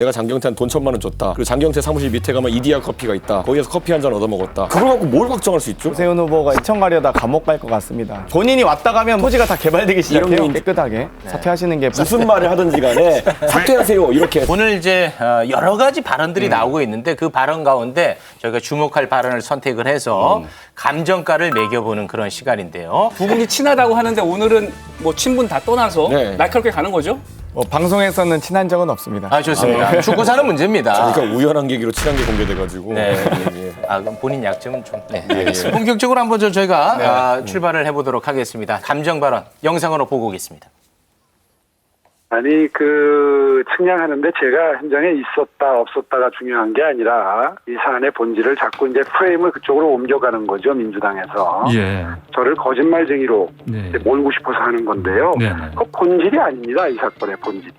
내가 장경태한테 돈 1,000만 원 줬다. 그리고 장경태 사무실 밑에 가면 이디야 커피가 있다. 거기에서 커피 한 잔 얻어 먹었다. 그걸 갖고 뭘 확정할 수 있죠? 오세훈 후보가 이천 가려다 감옥 갈 것 같습니다. 본인이 왔다 가면 토지가 다 개발되기 시작해요. 이런 깨끗하게 사퇴하시는 게 무슨 말을 하든지 간에 사퇴하세요. 이렇게. 오늘 이제 여러 가지 발언들이 나오고 있는데 그 발언 가운데 저희가 주목할 발언을 선택을 해서 감정가를 매겨보는 그런 시간인데요. 두 분이 친하다고 하는데 오늘은 뭐 친분 다 떠나서 네. 날카롭게 가는 거죠? 방송에서는 친한 적은 없습니다. 아, 좋습니다. 축구 사는 문제입니다. 그러니까 우연한 계기로 친한 게 공개돼가지고. 네. 예. 아, 그럼 본인 약점은 좀. 네. 알겠습니다. 본격적으로 한번 저희가 출발을 해보도록 하겠습니다. 감정 발언 영상으로 보고 오겠습니다. 아니 측량하는데 제가 현장에 있었다 없었다가 중요한 게 아니라 이 사안의 본질을 자꾸 이제 프레임을 그쪽으로 옮겨가는 거죠. 민주당에서. 예. 저를 거짓말쟁이로 네. 이제 몰고 싶어서 하는 건데요. 네. 그 본질이 아닙니다. 이 사건의 본질이.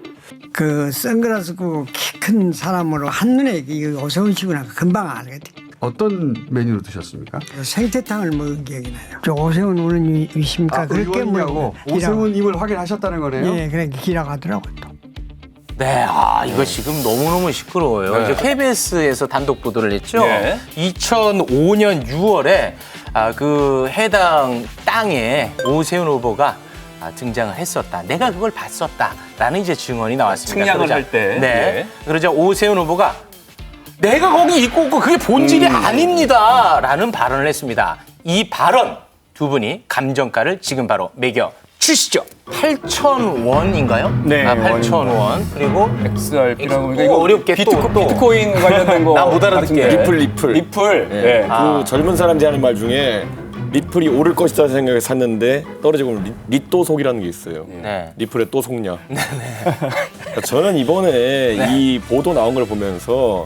그 선글라스 끼고 키 큰 사람으로 한눈에 이거 오세훈 씨구나 금방 알거든. 어떤 메뉴로 드셨습니까? 생태탕을 먹은 기억이 나요. 저 오세훈 의원님이십니까? 그렇게 의원님하고 뭐 오세훈님을 확인하셨다는 거네요? 예, 그렇게 기라가더라고 또. 네, 이거 지금 너무너무 시끄러워요. 이제 KBS에서 단독 보도를 했죠. 네. 2005년 6월에 그 해당 땅에 오세훈 후보가 등장을 했었다. 내가 그걸 봤었다라는 이제 증언이 나왔습니다. 측량을 그러자, 할 때. 네. 네. 그러자 오세훈 후보가 내가 거기 있고 그게 본질이 아닙니다라는 발언을 했습니다. 이 발언 두 분이 감정가를 지금 바로 매겨 주시죠. 8,000원인가요? 네, 8,000원. 그리고 XRP라고 그러니까 이거 어렵게 비트코인 관련된 거. 나못 알아듣게. 같은데. 리플. 리플. 예. 네. 그 젊은 사람들이 하는 말 중에 리플이 오를 것이다 생각에 샀는데 떨어지고 리또속이라는 게 있어요. 네. 리플에 또 속냐. 그러니까 저는 이번에 이 보도 나온 걸 보면서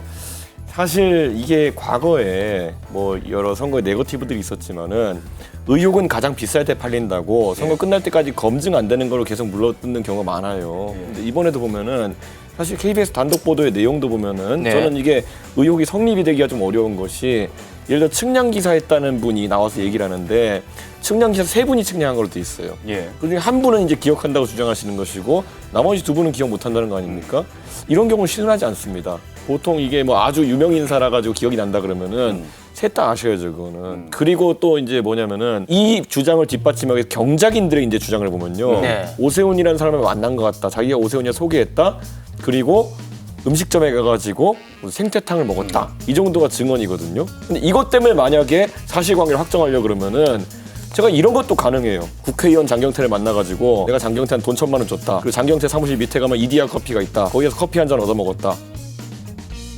사실 이게 과거에 뭐 여러 선거에 네거티브들이 있었지만은 의혹은 가장 비쌀 때 팔린다고 선거 끝날 때까지 검증 안 되는 걸로 계속 물러뜯는 경우가 많아요. 근데 이번에도 보면은 사실 KBS 단독 보도의 내용도 보면은 네. 저는 이게 의혹이 성립이 되기가 좀 어려운 것이 예를 들어 측량 기사 했다는 분이 나와서 얘기를 하는데 측량 기사 3분이 측량한 걸로 돼 있어요. 예. 그중에 한 분은 이제 기억한다고 주장하시는 것이고 나머지 2분은 기억 못한다는 거 아닙니까? 이런 경우는 실현하지 않습니다. 보통 이게 뭐 아주 유명 인사라 가지고 기억이 난다 그러면은 셋 다 아셔야죠, 그거는. 그리고 또 이제 뭐냐면은 이 주장을 뒷받침하기 위해서 경작인들의 이제 주장을 보면요. 네. 오세훈이라는 사람을 만난 것 같다. 자기가 오세훈이를 소개했다. 그리고 음식점에 가가지고 생태탕을 먹었다. 이 정도가 증언이거든요. 근데 이것 때문에 만약에 사실관계를 확정하려고 그러면은 제가 이런 것도 가능해요. 국회의원 장경태를 만나가지고 내가 장경태한테 돈 1,000만 원 줬다. 그리고 장경태 사무실 밑에 가면 이디야 커피가 있다. 거기에서 커피 한 잔 얻어 먹었다.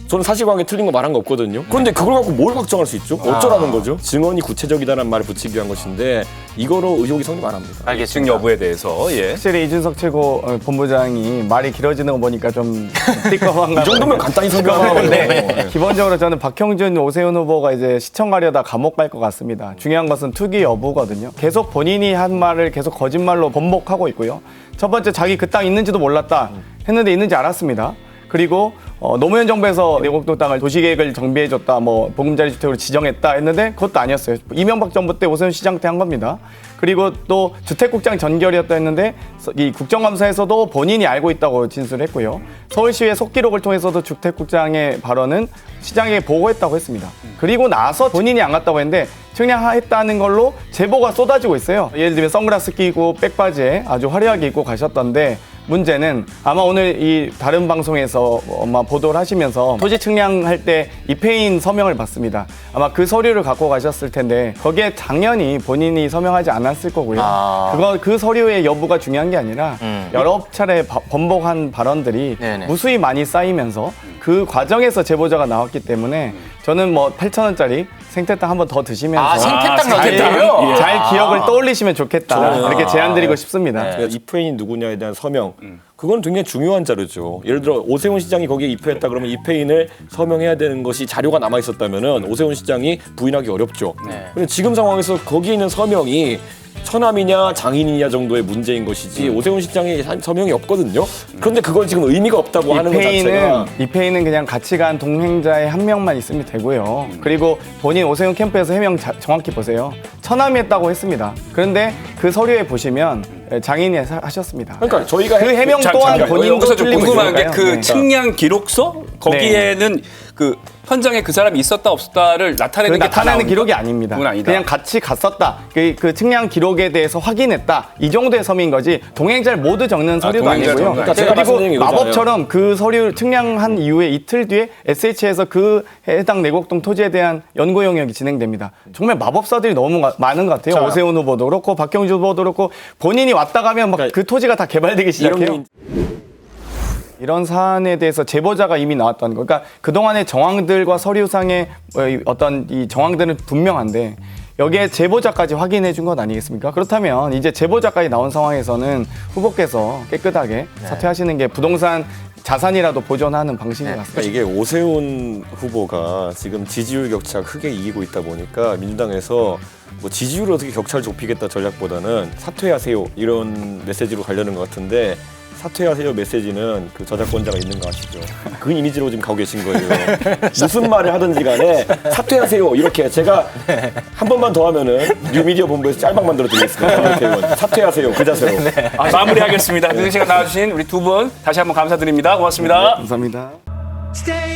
저는 사실관계 틀린 거 말한 거 없거든요. 그런데 그걸 갖고 뭘 확정할 수 있죠? 어쩌라는 거죠? 증언이 구체적이다는 말을 붙이기 위한 것인데 이거로 의혹이 성립 안 합니다. 증 알겠습니다. 여부에 대해서. 예. 확실히 이준석 최고 본부장이 말이 길어지는 거 보니까 좀 띠꺼만가. 이 정도면 간단히 설명하고 네. 기본적으로 저는 박형준, 오세훈 후보가 이제 시청 가려다 감옥 갈 것 같습니다. 중요한 것은 투기 여부거든요. 계속 본인이 한 말을 계속 거짓말로 번복하고 있고요. 첫 번째 자기 그 땅 있는지도 몰랐다 했는데 있는지 알았습니다. 그리고 노무현 정부에서 내곡동 땅을 도시계획을 정비해줬다, 뭐 보금자리 주택으로 지정했다 했는데 그것도 아니었어요. 이명박 정부 때 오세훈 시장 때 한 겁니다. 그리고 또 주택국장 전결이었다 했는데 이 국정감사에서도 본인이 알고 있다고 진술했고요. 서울시의 속기록을 통해서도 주택국장의 발언은 시장에 보고했다고 했습니다. 그리고 나서 본인이 안 갔다고 했는데 측량했다는 걸로 제보가 쏟아지고 있어요. 예를 들면 선글라스 끼고 백바지에 아주 화려하게 입고 가셨던데 문제는 아마 오늘 이 다른 방송에서 아마 보도를 하시면서 토지 측량할 때 입회인 서명을 받습니다. 아마 그 서류를 갖고 가셨을 텐데 거기에 당연히 본인이 서명하지 않았을 거고요. 그 서류의 여부가 중요한 게 아니라 여러 차례 번복한 발언들이 네네. 무수히 많이 쌓이면서 그 과정에서 제보자가 나왔기 때문에 저는 뭐 8,000원짜리 생태탕 한 번 더 드시면서 생태탕 넣겠다고요? 잘 기억을 떠올리시면 좋겠다. 이렇게 제안드리고 싶습니다. 그러니까 입회인이 누구냐에 대한 서명. 그건 굉장히 중요한 자료죠. 예를 들어 오세훈 시장이 거기에 입회했다 그러면 입회인을 서명해야 되는 것이 자료가 남아 있었다면은 오세훈 시장이 부인하기 어렵죠. 그런데 지금 상황에서 거기에 있는 서명이 처남이냐 장인이냐 정도의 문제인 것이지 오세훈 실장의 서명이 없거든요. 그런데 그걸 지금 의미가 없다고 하는 것 자체가 이페이는 그냥 같이 간 동행자의 한 명만 있으면 되고요. 그리고 본인 오세훈 캠프에서 해명 정확히 보세요. 처남이 했다고 했습니다. 그런데 그 서류에 보시면 장인이 하셨습니다. 그러니까 저희가 그 해명 또한 본인도 여기서 좀 틀리고 궁금한 게 있으니까요. 그 네. 측량 기록서 거기에는 그 현장에 그 사람이 있었다 없었다를 나타내는 게 다 나타내는 나옵니까? 기록이 아닙니다. 그건 아니다. 그냥 같이 갔었다. 그 측량 기록에 대해서 확인했다. 이 정도의 서명인 거지. 동행자를 모두 적는 서류도 동행자 아니고요. 적는 거 제가 말씀드린 게 그리고 이거잖아요. 마법처럼 그 서류 측량한 이후에 이틀 뒤에 SH에서 그 해당 내곡동 토지에 대한 연구 영역이 진행됩니다. 정말 마법사들이 너무 많은 것 같아요. 자. 오세훈 후보도 그렇고 박형주 후보도 그렇고 본인이 왔다 가면 막 그 토지가 다 개발되기 시작해요. 이런 사안에 대해서 제보자가 이미 나왔다는 거. 그러니까 그동안의 정황들과 서류상의 어떤 이 정황들은 분명한데 여기에 제보자까지 확인해 준 것 아니겠습니까? 그렇다면 이제 제보자까지 나온 상황에서는 후보께서 깨끗하게 사퇴하시는 게 부동산 자산이라도 보존하는 방식인 것 같습니다. 그러니까 이게 오세훈 후보가 지금 지지율 격차가 크게 이기고 있다 보니까 민주당에서 뭐 지지율을 어떻게 격차를 좁히겠다 전략보다는 사퇴하세요 이런 메시지로 가려는 것 같은데 사퇴하세요 메시지는 그 저작권자가 있는 거 아시죠? 그 이미지로 지금 가고 계신 거예요. 무슨 말을 하든지 간에 사퇴하세요 이렇게 제가 한 번만 더 하면은 뉴미디어 본부에서 짤방 만들어 드리겠습니다. 사퇴하세요 그 자세로. 마무리하겠습니다. 늦은 시간 나와주신 우리 두 분 다시 한번 감사드립니다. 고맙습니다. 감사합니다. Stay